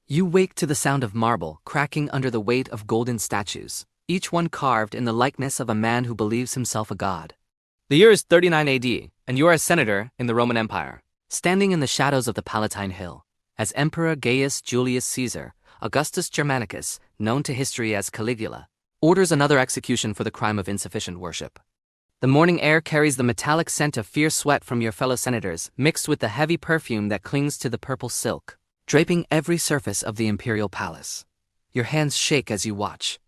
You wake to the sound of marble cracking under the weight of golden statues, each one carved in the likeness of a man who believes himself a god. The year is 39 AD, and you are a senator in the Roman Empire, standing in the shadows of the Palatine Hill, as Emperor Gaius Julius Caesar, Augustus Germanicus, known to history as Caligula, orders another execution for the crime of insufficient worship. The morning air carries the metallic scent of fierce sweat from your fellow senators, mixed with the heavy perfume that clings to the purple silk, draping every surface of the imperial palace. Your hands shake as you watch.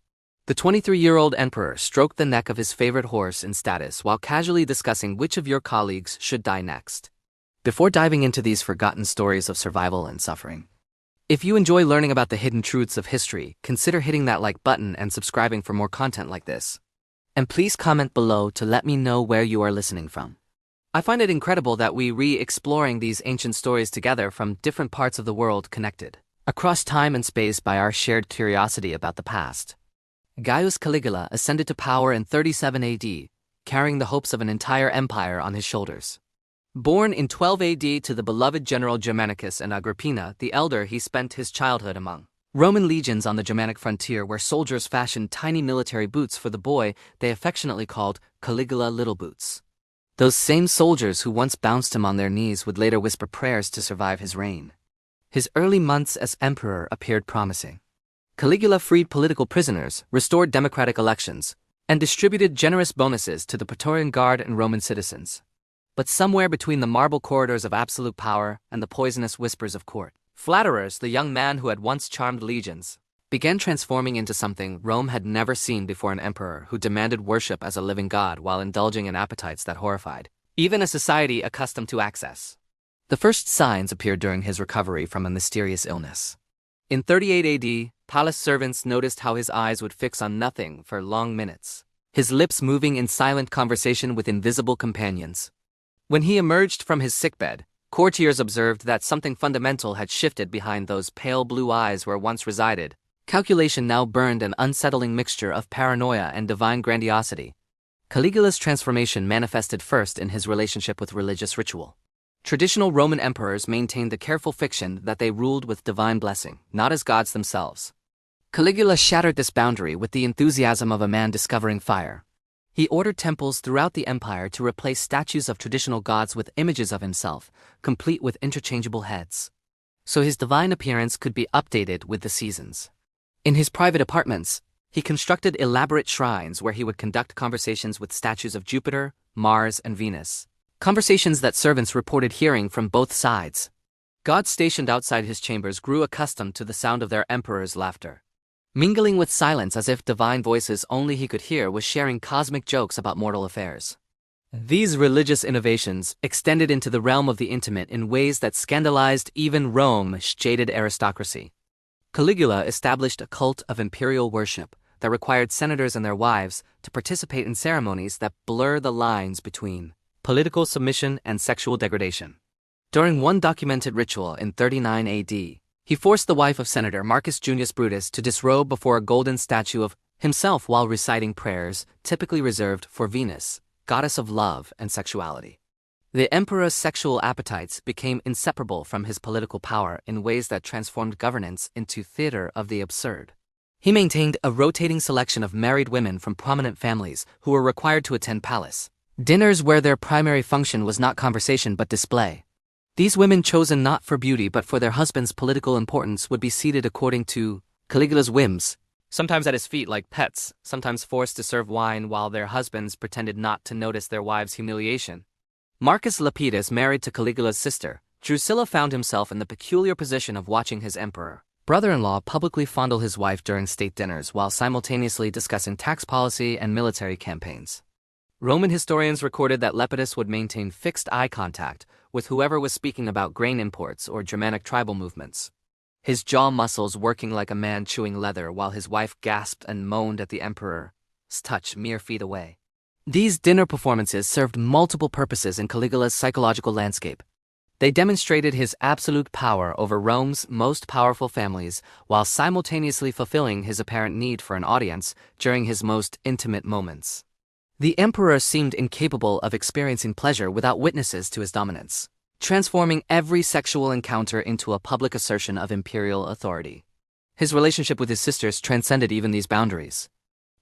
The 23-year-old emperor stroked the neck of his favorite horse in status while casually discussing which of your colleagues should die next. Before diving into these forgotten stories of survival and suffering, if you enjoy learning about the hidden truths of history, consider hitting that like button and subscribing for more content like this. And please comment below to let me know where you are listening from. I find it incredible that we re-exploring these ancient stories together from different parts of the world, connected across time and space by our shared curiosity about the past. Gaius Caligula ascended to power in 37 AD, carrying the hopes of an entire empire on his shoulders. Born in 12 AD to the beloved general Germanicus and Agrippina the Elder, he spent his childhood among Roman legions on the Germanic frontier, where soldiers fashioned tiny military boots for the boy they affectionately called Caligula Little Boots. Those same soldiers who once bounced him on their knees would later whisper prayers to survive his reign. His early months as emperor appeared promising. Caligula freed political prisoners, restored democratic elections, and distributed generous bonuses to the Praetorian Guard and Roman citizens. But somewhere between the marble corridors of absolute power and the poisonous whispers of court, flatterers, the young man who had once charmed legions, began transforming into something Rome had never seen before: an emperor who demanded worship as a living god while indulging in appetites that horrified even a society accustomed to access. The first signs appeared during his recovery from a mysterious illness. In 38 AD, palace servants noticed how his eyes would fix on nothing for long minutes, his lips moving in silent conversation with invisible companions. When he emerged from his sickbed, courtiers observed that something fundamental had shifted behind those pale blue eyes where once resided. Calculation now burned an unsettling mixture of paranoia and divine grandiosity. Caligula's transformation manifested first in his relationship with religious ritual. Traditional Roman emperors maintained the careful fiction that they ruled with divine blessing, not as gods themselves. Caligula shattered this boundary with the enthusiasm of a man discovering fire. He ordered temples throughout the empire to replace statues of traditional gods with images of himself, complete with interchangeable heads, so his divine appearance could be updated with the seasons. In his private apartments, he constructed elaborate shrines where he would conduct conversations with statues of Jupiter, Mars, and Venus, conversations that servants reported hearing from both sides. Gods stationed outside his chambers grew accustomed to the sound of their emperor's laughter. Mingling with silence as if divine voices only he could hear was sharing cosmic jokes about mortal affairs. These religious innovations extended into the realm of the intimate in ways that scandalized even Rome's jaded aristocracy. Caligula established a cult of imperial worship that required senators and their wives to participate in ceremonies that blur the lines between political submission and sexual degradation. During one documented ritual in 39 AD, he forced the wife of Senator Marcus Junius Brutus to disrobe before a golden statue of himself while reciting prayers typically reserved for Venus, goddess of love and sexuality. The emperor's sexual appetites became inseparable from his political power in ways that transformed governance into theater of the absurd. He maintained a rotating selection of married women from prominent families who were required to attend palace dinners where their primary function was not conversation but display. These women, chosen not for beauty but for their husband's political importance, would be seated according to Caligula's whims, sometimes at his feet like pets, sometimes forced to serve wine while their husbands pretended not to notice their wives' humiliation. Marcus Lepidus, married to Caligula's sister, Drusilla, found himself in the peculiar position of watching his emperor brother-in-law publicly fondle his wife during state dinners while simultaneously discussing tax policy and military campaigns. Roman historians recorded that Lepidus would maintain fixed eye contact with whoever was speaking about grain imports or Germanic tribal movements, his jaw muscles working like a man chewing leather while his wife gasped and moaned at the emperor's touch mere feet away. These dinner performances served multiple purposes in Caligula's psychological landscape. They demonstrated his absolute power over Rome's most powerful families while simultaneously fulfilling his apparent need for an audience during his most intimate moments. The emperor seemed incapable of experiencing pleasure without witnesses to his dominance. transforming every sexual encounter into a public assertion of imperial authority. His relationship with his sisters transcended even these boundaries.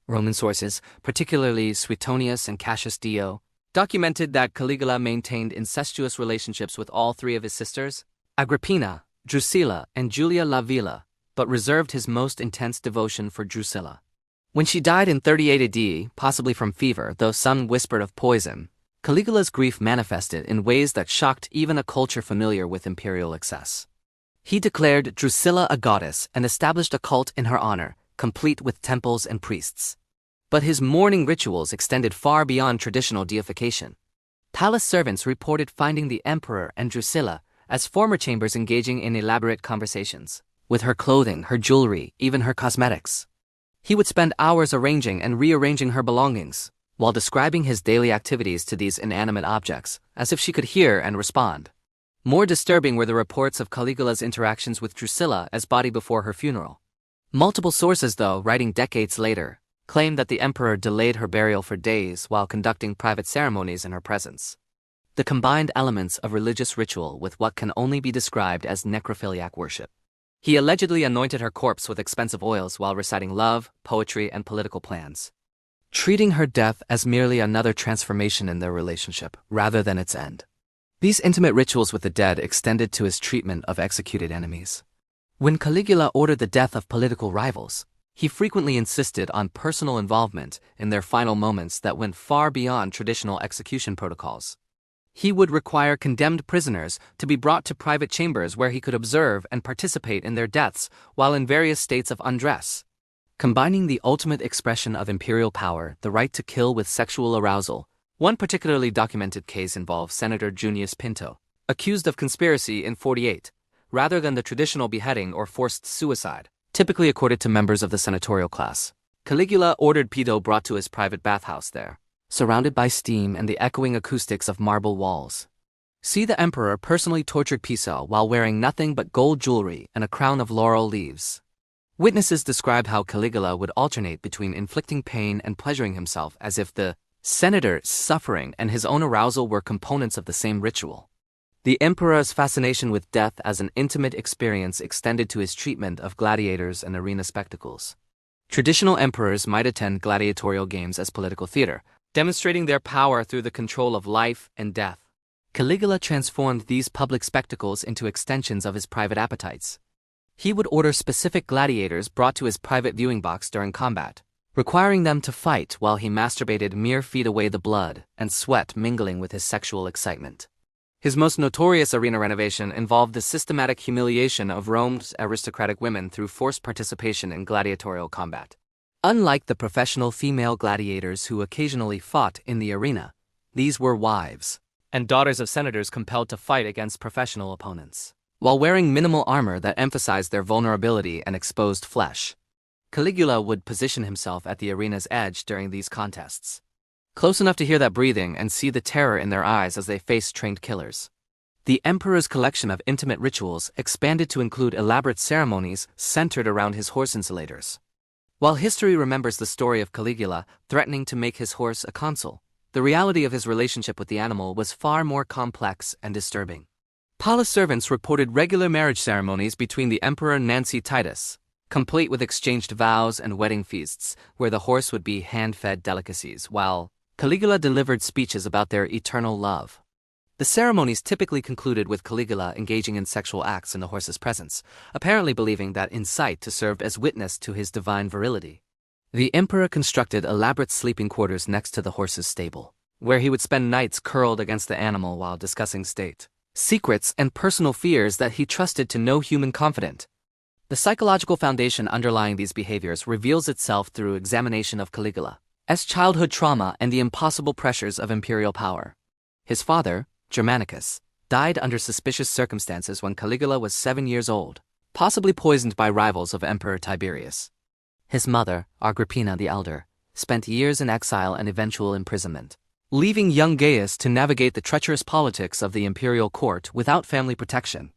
Roman sources, particularly Suetonius and Cassius Dio, documented that Caligula maintained incestuous relationships with all three of his sisters, Agrippina, Drusilla, and Julia Lavilla, but reserved his most intense devotion for Drusilla. When she died in 38 AD, possibly from fever, though some whispered of poison, Caligula's grief manifested in ways that shocked even a culture familiar with imperial excess. He declared Drusilla a goddess and established a cult in her honor, complete with temples and priests. But his mourning rituals extended far beyond traditional deification. Palace servants reported finding the emperor and Drusilla as former chambers engaging in elaborate conversations, with her clothing, her jewelry, even her cosmetics. He would spend hours arranging and rearranging her belongings, while describing his daily activities to these inanimate objects, as if she could hear and respond. More disturbing were the reports of Caligula's interactions with Drusilla as body before her funeral. Multiple sources, though, writing decades later, claim that the emperor delayed her burial for days while conducting private ceremonies in her presence. The combined elements of religious ritual with what can only be described as necrophiliac worship. He allegedly anointed her corpse with expensive oils while reciting love, poetry, and political plans, treating her death as merely another transformation in their relationship, rather than its end. These intimate rituals with the dead extended to his treatment of executed enemies. When Caligula ordered the death of political rivals, he frequently insisted on personal involvement in their final moments that went far beyond traditional execution protocols. He would require condemned prisoners to be brought to private chambers where he could observe and participate in their deaths while in various states of undress. Combining the ultimate expression of imperial power, the right to kill, with sexual arousal, one particularly documented case involved Senator Junius Pinto, accused of conspiracy in 48, rather than the traditional beheading or forced suicide, typically accorded to members of the senatorial class. Caligula ordered Pinto brought to his private bathhouse there, surrounded by steam and the echoing acoustics of marble walls. See, the emperor personally tortured Piso while wearing nothing but gold jewelry and a crown of laurel leaves. Witnesses described how Caligula would alternate between inflicting pain and pleasuring himself, as if the senator's suffering and his own arousal were components of the same ritual. The emperor's fascination with death as an intimate experience extended to his treatment of gladiators and arena spectacles. Traditional emperors might attend gladiatorial games as political theater, demonstrating their power through the control of life and death. Caligula transformed these public spectacles into extensions of his private appetites. He would order specific gladiators brought to his private viewing box during combat, requiring them to fight while he masturbated mere feet away, the blood and sweat mingling with his sexual excitement. His most notorious arena renovation involved the systematic humiliation of Rome's aristocratic women through forced participation in gladiatorial combat. Unlike the professional female gladiators who occasionally fought in the arena, these were wives and daughters of senators compelled to fight against professional opponents, while wearing minimal armor that emphasized their vulnerability and exposed flesh. Caligula would position himself at the arena's edge during these contests, close enough to hear that breathing and see the terror in their eyes as they faced trained killers. The emperor's collection of intimate rituals expanded to include elaborate ceremonies centered around his horse insulators. While history remembers the story of Caligula threatening to make his horse a consul, the reality of his relationship with the animal was far more complex and disturbing. Palace servants reported regular marriage ceremonies between the emperor and Nancy Titus, complete with exchanged vows and wedding feasts, where the horse would be hand-fed delicacies, while Caligula delivered speeches about their eternal love. The ceremonies typically concluded with Caligula engaging in sexual acts in the horse's presence, apparently believing that insight to serve as witness to his divine virility. The emperor constructed elaborate sleeping quarters next to the horse's stable, where he would spend nights curled against the animal while discussing state secrets and personal fears that he trusted to no human confidant. The psychological foundation underlying these behaviors reveals itself through examination of Caligula's childhood trauma and the impossible pressures of imperial power. His father, Germanicus, died under suspicious circumstances when Caligula was 7 years old, possibly poisoned by rivals of Emperor Tiberius. His mother, Agrippina the Elder, spent years in exile and eventual imprisonment, leaving young Gaius to navigate the treacherous politics of the imperial court without family protection.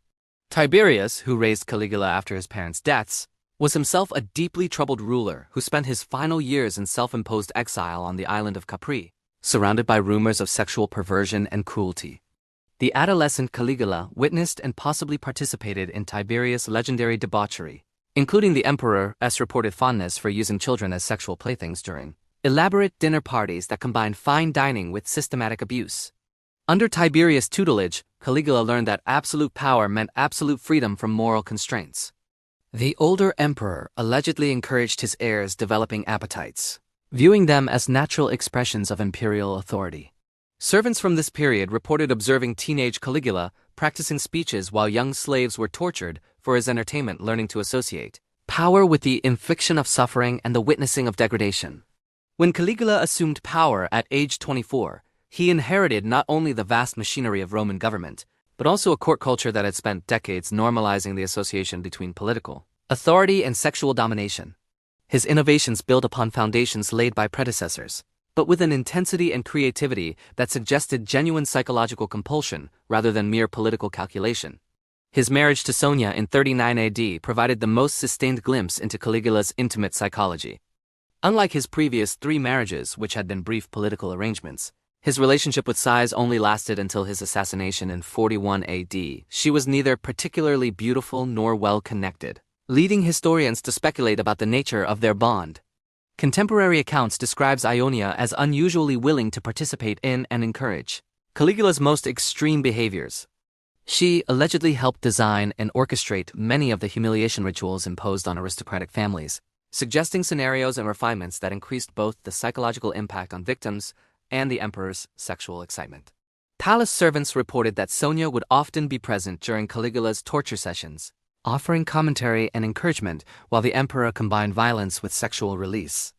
Tiberius, who raised Caligula after his parents' deaths, was himself a deeply troubled ruler who spent his final years in self-imposed exile on the island of Capri, surrounded by rumors of sexual perversion and cruelty. The adolescent Caligula witnessed and possibly participated in Tiberius' legendary debauchery, including the emperor's reported fondness for using children as sexual playthings during elaborate dinner parties that combined fine dining with systematic abuse. Under Tiberius' tutelage, Caligula learned that absolute power meant absolute freedom from moral constraints. The older emperor allegedly encouraged his heirs' developing appetites, viewing them as natural expressions of imperial authority. Servants from this period reported observing teenage Caligula practicing speeches while young slaves were tortured for his entertainment, learning to associate power with the infliction of suffering and the witnessing of degradation. When Caligula assumed power at age 24, he inherited not only the vast machinery of Roman government, but also a court culture that had spent decades normalizing the association between political authority and sexual domination. His innovations built upon foundations laid by predecessors, but with an intensity and creativity that suggested genuine psychological compulsion rather than mere political calculation. His marriage to Sonia in 39 AD provided the most sustained glimpse into Caligula's intimate psychology. Unlike his previous 3 marriages, which had been brief political arrangements, his relationship with Sais only lasted until his assassination in 41 AD. She was neither particularly beautiful nor well-connected, leading historians to speculate about the nature of their bond. Contemporary accounts describes Ionia as unusually willing to participate in and encourage Caligula's most extreme behaviors. She allegedly helped design and orchestrate many of the humiliation rituals imposed on aristocratic families, suggesting scenarios and refinements that increased both the psychological impact on victims and the emperor's sexual excitement. Palace servants reported that Sonia would often be present during Caligula's torture sessions, offering commentary and encouragement while the emperor combined violence with sexual release.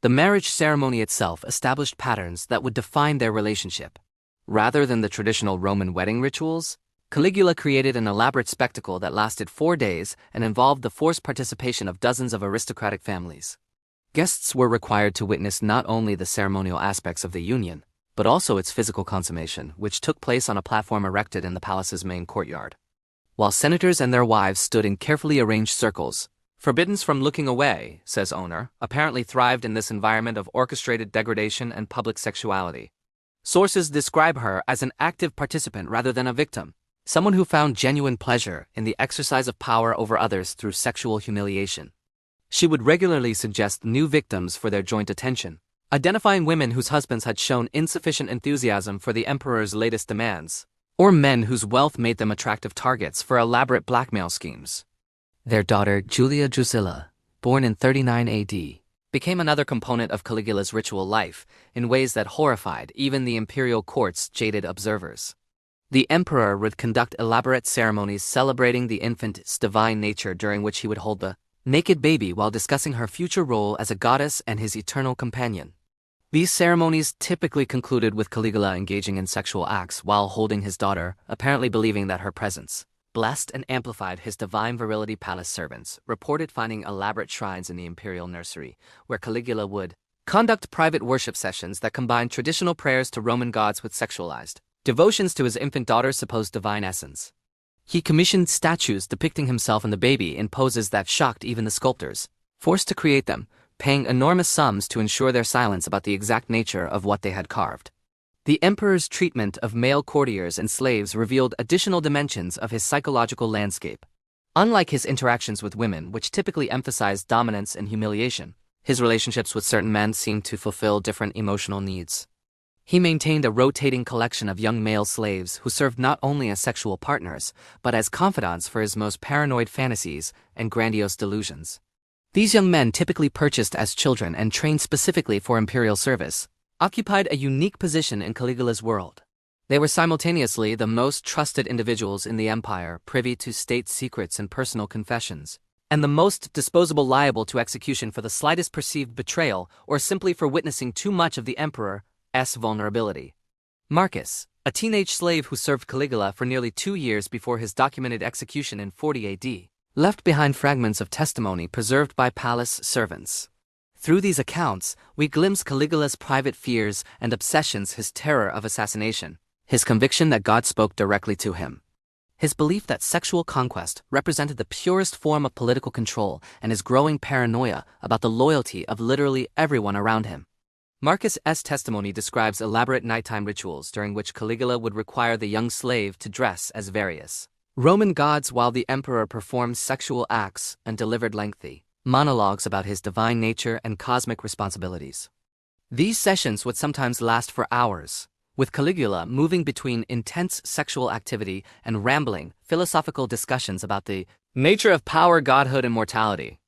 The marriage ceremony itself established patterns that would define their relationship. Rather than the traditional Roman wedding rituals, Caligula created an elaborate spectacle that lasted 4 days and involved the forced participation of dozens of aristocratic families. Guests were required to witness not only the ceremonial aspects of the union, but also its physical consummation, which took place on a platform erected in the palace's main courtyard. While senators and their wives stood in carefully arranged circles, forbiddance from looking away, says owner, apparently thrived in this environment of orchestrated degradation and public sexuality. Sources describe her as an active participant rather than a victim, someone who found genuine pleasure in the exercise of power over others through sexual humiliation. She would regularly suggest new victims for their joint attention, identifying women whose husbands had shown insufficient enthusiasm for the emperor's latest demands, or men whose wealth made them attractive targets for elaborate blackmail schemes. Their daughter, Julia Drusilla, born in 39 AD, became another component of Caligula's ritual life in ways that horrified even the imperial court's jaded observers. The emperor would conduct elaborate ceremonies celebrating the infant's divine nature, during which he would hold the naked baby while discussing her future role as a goddess and his eternal companion. These ceremonies typically concluded with Caligula engaging in sexual acts while holding his daughter, apparently believing that her presence blessed and amplified his divine virility. Palace servants reported finding elaborate shrines in the imperial nursery, where Caligula would conduct private worship sessions that combined traditional prayers to Roman gods with sexualized devotions to his infant daughter's supposed divine essence. He commissioned statues depicting himself and the baby in poses that shocked even the sculptors, forced to create them, paying enormous sums to ensure their silence about the exact nature of what they had carved. The emperor's treatment of male courtiers and slaves revealed additional dimensions of his psychological landscape. Unlike his interactions with women, which typically emphasized dominance and humiliation, his relationships with certain men seemed to fulfill different emotional needs. He maintained a rotating collection of young male slaves who served not only as sexual partners, but as confidants for his most paranoid fantasies and grandiose delusions. These young men, typically purchased as children and trained specifically for imperial service, occupied a unique position in Caligula's world. They were simultaneously the most trusted individuals in the empire, privy to state secrets and personal confessions, and the most disposable, liable to execution for the slightest perceived betrayal or simply for witnessing too much of the emperor's vulnerability. Marcus, a teenage slave who served Caligula for nearly 2 years before his documented execution in 40 AD, left behind fragments of testimony preserved by palace servants. Through these accounts, we glimpse Caligula's private fears and obsessions, his terror of assassination, his conviction that God spoke directly to him, his belief that sexual conquest represented the purest form of political control, and his growing paranoia about the loyalty of literally everyone around him. Marcus' testimony describes elaborate nighttime rituals during which Caligula would require the young slave to dress as various Roman gods while the emperor performed sexual acts and delivered lengthy monologues about his divine nature and cosmic responsibilities. These sessions would sometimes last for hours, with Caligula moving between intense sexual activity and rambling philosophical discussions about the nature of power, godhood, and mortality.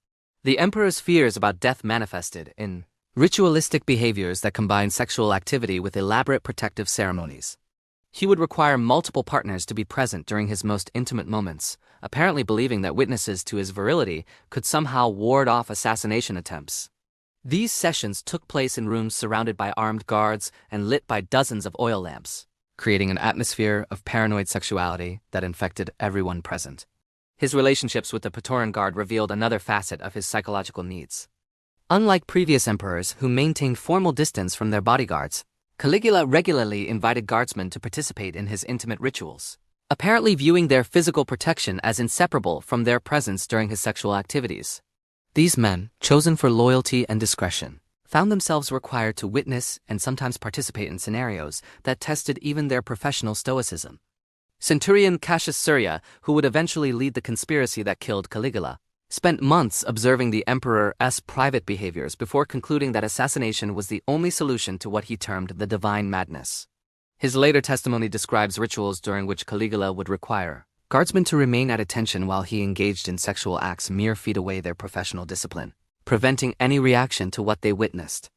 The emperor's fears about death manifested in ritualistic behaviors that combined sexual activity with elaborate protective ceremonies. He would require multiple partners to be present during his most intimate moments, apparently believing that witnesses to his virility could somehow ward off assassination attempts. These sessions took place in rooms surrounded by armed guards and lit by dozens of oil lamps, creating an atmosphere of paranoid sexuality that infected everyone present. His relationships with the Praetorian Guard revealed another facet of his psychological needs. Unlike previous emperors who maintained formal distance from their bodyguards, Caligula regularly invited guardsmen to participate in his intimate rituals, apparently viewing their physical protection as inseparable from their presence during his sexual activities. These men, chosen for loyalty and discretion, found themselves required to witness and sometimes participate in scenarios that tested even their professional stoicism. Centurion Cassius Surya, who would eventually lead the conspiracy that killed Caligula, spent months observing the emperor's private behaviors before concluding that assassination was the only solution to what he termed the divine madness. His later testimony describes rituals during which Caligula would require guardsmen to remain at attention while he engaged in sexual acts mere feet away their professional discipline, preventing any reaction to what they witnessed.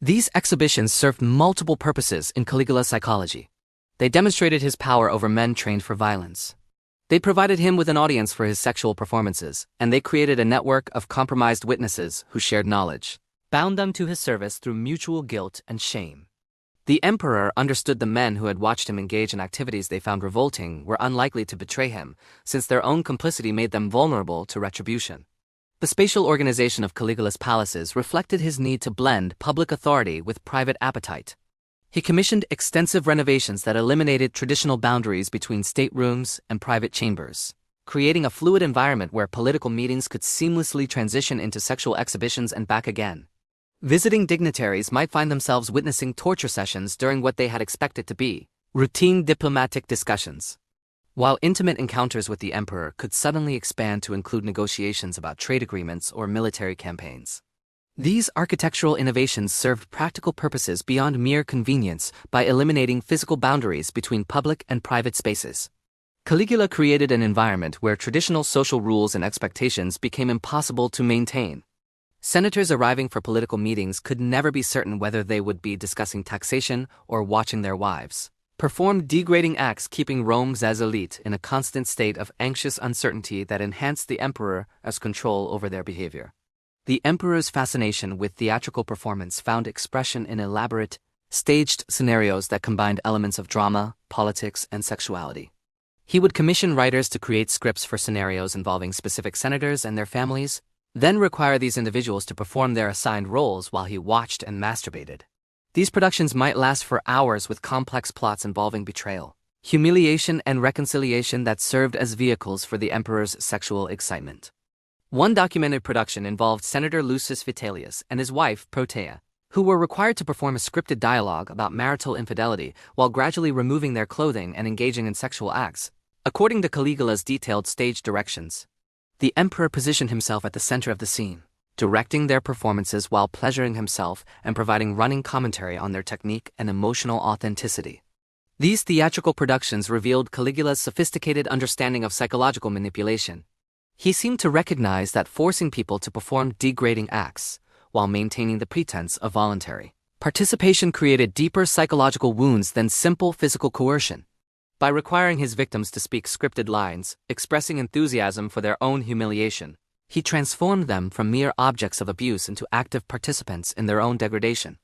These exhibitions served multiple purposes in Caligula's psychology. They demonstrated his power over men trained for violence. They provided him with an audience for his sexual performances, and they created a network of compromised witnesses who shared knowledge, bound them to his service through mutual guilt and shame. The emperor understood the men who had watched him engage in activities they found revolting were unlikely to betray him, since their own complicity made them vulnerable to retribution. The spatial organization of Caligula's palaces reflected his need to blend public authority with private appetite. He commissioned extensive renovations that eliminated traditional boundaries between staterooms and private chambers, creating a fluid environment where political meetings could seamlessly transition into sexual exhibitions and back again. Visiting dignitaries might find themselves witnessing torture sessions during what they had expected to be routine diplomatic discussions, while intimate encounters with the emperor could suddenly expand to include negotiations about trade agreements or military campaigns. These architectural innovations served practical purposes beyond mere convenience by eliminating physical boundaries between public and private spaces. Caligula created an environment where traditional social rules and expectations became impossible to maintain. Senators arriving for political meetings could never be certain whether they would be discussing taxation or watching their wives perform degrading acts, keeping Rome's elite in a constant state of anxious uncertainty that enhanced the emperor's control over their behavior. The emperor's fascination with theatrical performance found expression in elaborate, staged scenarios that combined elements of drama, politics, and sexuality. He would commission writers to create scripts for scenarios involving specific senators and their families, then require these individuals to perform their assigned roles while he watched and masturbated. These productions might last for hours with complex plots involving betrayal, humiliation, and reconciliation that served as vehicles for the emperor's sexual excitement. One documented production involved Senator Lucius Vitellius and his wife, Protea, who were required to perform a scripted dialogue about marital infidelity while gradually removing their clothing and engaging in sexual acts. According to Caligula's detailed stage directions, the emperor positioned himself at the center of the scene, directing their performances while pleasuring himself and providing running commentary on their technique and emotional authenticity. These theatrical productions revealed Caligula's sophisticated understanding of psychological manipulation. He seemed to recognize that forcing people to perform degrading acts, while maintaining the pretense of voluntary participation, created deeper psychological wounds than simple physical coercion. By requiring his victims to speak scripted lines, expressing enthusiasm for their own humiliation, he transformed them from mere objects of abuse into active participants in their own degradation.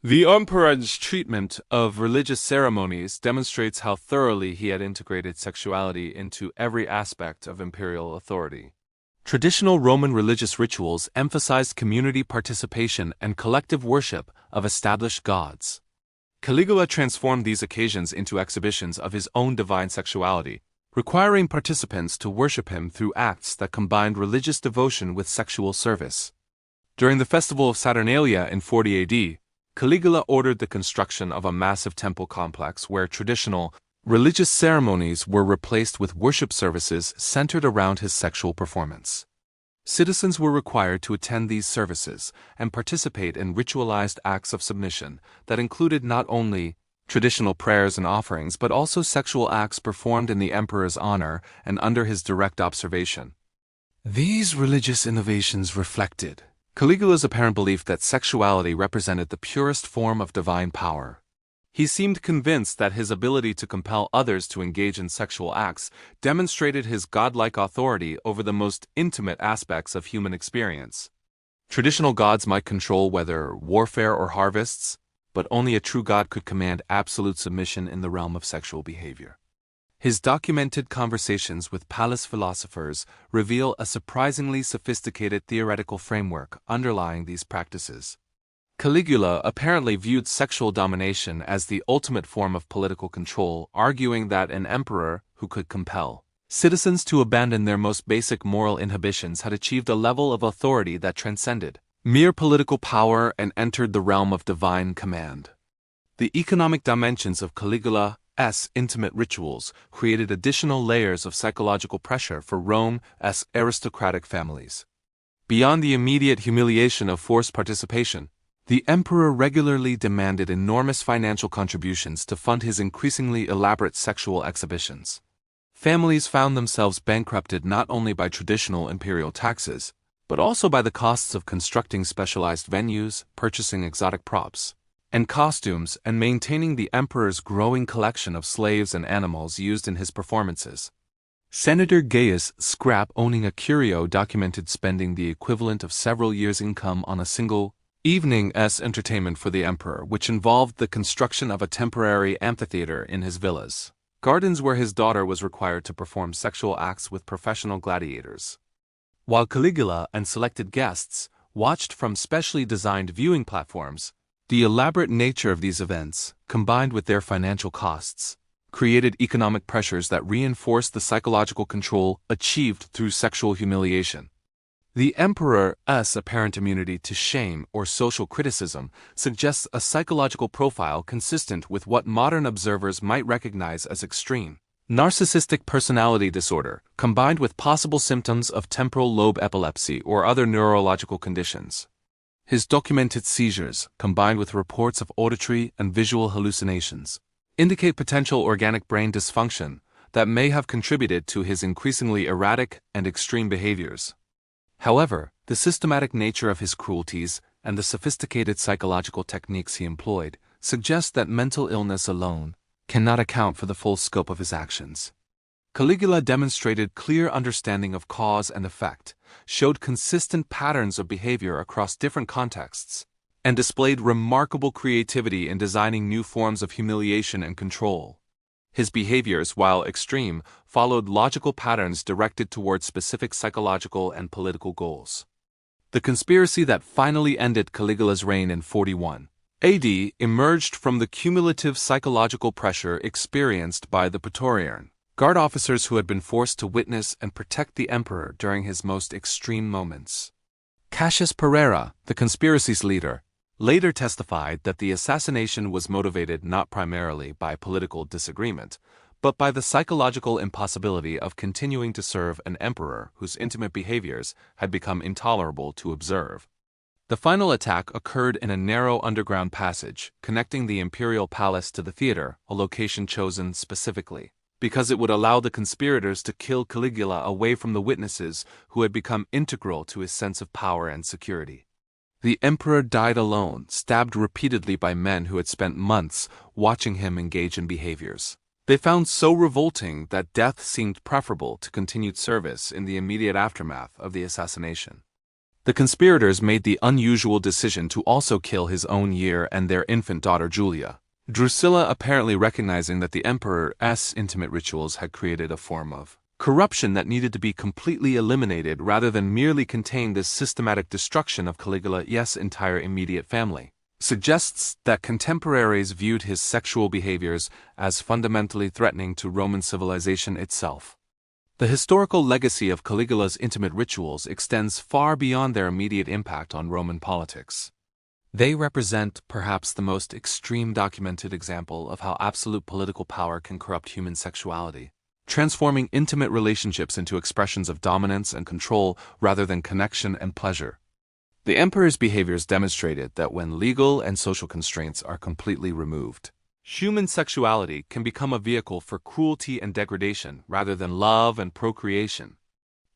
The emperor's treatment of religious ceremonies demonstrates how thoroughly he had integrated sexuality into every aspect of imperial authority. Traditional Roman religious rituals emphasized community participation and collective worship of established gods. Caligula transformed these occasions into exhibitions of his own divine sexuality, requiring participants to worship him through acts that combined religious devotion with sexual service. During the festival of Saturnalia in 40 AD, Caligula ordered the construction of a massive temple complex where traditional religious ceremonies were replaced with worship services centered around his sexual performance. Citizens were required to attend these services and participate in ritualized acts of submission that included not only traditional prayers and offerings but also sexual acts performed in the emperor's honor and under his direct observation. These religious innovations reflected Caligula's apparent belief that sexuality represented the purest form of divine power. He seemed convinced that his ability to compel others to engage in sexual acts demonstrated his godlike authority over the most intimate aspects of human experience. Traditional gods might control whether warfare or harvests, but only a true god could command absolute submission in the realm of sexual behavior. His documented conversations with palace philosophers reveal a surprisingly sophisticated theoretical framework underlying these practices. Caligula apparently viewed sexual domination as the ultimate form of political control, arguing that an emperor who could compel citizens to abandon their most basic moral inhibitions had achieved a level of authority that transcended mere political power and entered the realm of divine command. The economic dimensions of Caligula's intimate rituals created additional layers of psychological pressure for Rome's aristocratic families. Beyond the immediate humiliation of forced participation, the emperor regularly demanded enormous financial contributions to fund his increasingly elaborate sexual exhibitions. Families found themselves bankrupted not only by traditional imperial taxes, but also by the costs of constructing specialized venues, purchasing exotic props and costumes, and maintaining the emperor's growing collection of slaves and animals used in his performances. Senator Gaius Scrap, owning a curio, documented spending the equivalent of several years' income on a single evening's entertainment for the emperor, which involved the construction of a temporary amphitheater in his villas, gardens where his daughter was required to perform sexual acts with professional gladiators. While Caligula and selected guests watched from specially designed viewing platforms, the elaborate nature of these events, combined with their financial costs, created economic pressures that reinforced the psychological control achieved through sexual humiliation. The emperor's apparent immunity to shame or social criticism suggests a psychological profile consistent with what modern observers might recognize as extreme narcissistic personality disorder, combined with possible symptoms of temporal lobe epilepsy or other neurological conditions. His documented seizures, combined with reports of auditory and visual hallucinations, indicate potential organic brain dysfunction that may have contributed to his increasingly erratic and extreme behaviors. However, the systematic nature of his cruelties and the sophisticated psychological techniques he employed suggest that mental illness alone cannot account for the full scope of his actions. Caligula demonstrated clear understanding of cause and effect, showed consistent patterns of behavior across different contexts, and displayed remarkable creativity in designing new forms of humiliation and control. His behaviors, while extreme, followed logical patterns directed toward specific psychological and political goals. The conspiracy that finally ended Caligula's reign in 41 AD emerged from the cumulative psychological pressure experienced by the Praetorian guard officers who had been forced to witness and protect the emperor during his most extreme moments. Cassius Pereira, the conspiracy's leader, later testified that the assassination was motivated not primarily by political disagreement, but by the psychological impossibility of continuing to serve an emperor whose intimate behaviors had become intolerable to observe. The final attack occurred in a narrow underground passage connecting the imperial palace to the theater, a location chosen specifically because it would allow the conspirators to kill Caligula away from the witnesses who had become integral to his sense of power and security. The emperor died alone, stabbed repeatedly by men who had spent months watching him engage in behaviors they found so revolting that death seemed preferable to continued service in the immediate aftermath of the assassination. The conspirators made the unusual decision to also kill his own heir and their infant daughter Julia, Drusilla, apparently recognizing that the emperor's intimate rituals had created a form of corruption that needed to be completely eliminated rather than merely contain this systematic destruction of Caligula's entire immediate family. Suggests that contemporaries viewed his sexual behaviors as fundamentally threatening to Roman civilization itself. The historical legacy of Caligula's intimate rituals extends far beyond their immediate impact on Roman politics. They represent perhaps the most extreme documented example of how absolute political power can corrupt human sexuality, transforming intimate relationships into expressions of dominance and control rather than connection and pleasure. The emperor's behaviors demonstrated that when legal and social constraints are completely removed, human sexuality can become a vehicle for cruelty and degradation rather than love and procreation.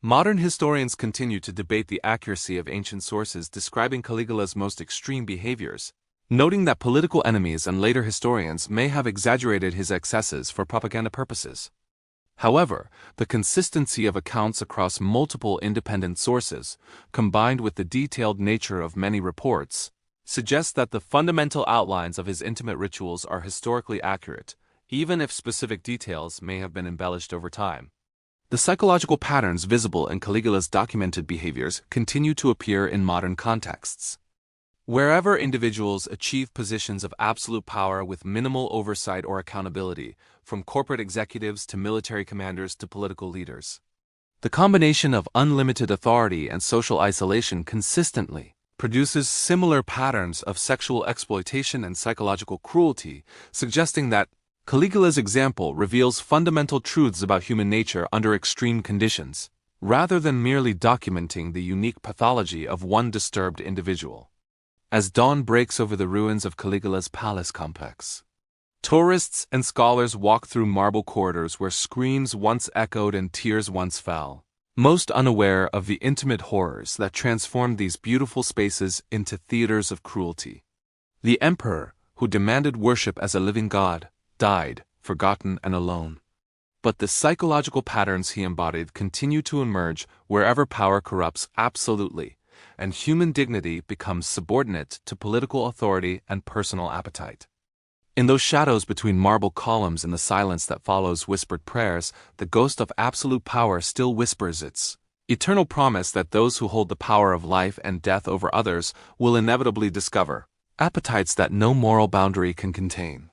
Modern historians continue to debate the accuracy of ancient sources describing Caligula's most extreme behaviors, noting that political enemies and later historians may have exaggerated his excesses for propaganda purposes. However, the consistency of accounts across multiple independent sources, combined with the detailed nature of many reports, suggests that the fundamental outlines of his intimate rituals are historically accurate, even if specific details may have been embellished over time. The psychological patterns visible in Caligula's documented behaviors continue to appear in modern contexts. Wherever individuals achieve positions of absolute power with minimal oversight or accountability, from corporate executives to military commanders to political leaders, the combination of unlimited authority and social isolation consistently produces similar patterns of sexual exploitation and psychological cruelty, suggesting that Caligula's example reveals fundamental truths about human nature under extreme conditions, rather than merely documenting the unique pathology of one disturbed individual. As dawn breaks over the ruins of Caligula's palace complex, tourists and scholars walk through marble corridors where screams once echoed and tears once fell, most unaware of the intimate horrors that transformed these beautiful spaces into theaters of cruelty. The emperor, who demanded worship as a living god, died, forgotten and alone. But the psychological patterns he embodied continue to emerge wherever power corrupts absolutely, and human dignity becomes subordinate to political authority and personal appetite. In those shadows between marble columns and the silence that follows whispered prayers, the ghost of absolute power still whispers its eternal promise that those who hold the power of life and death over others will inevitably discover appetites that no moral boundary can contain.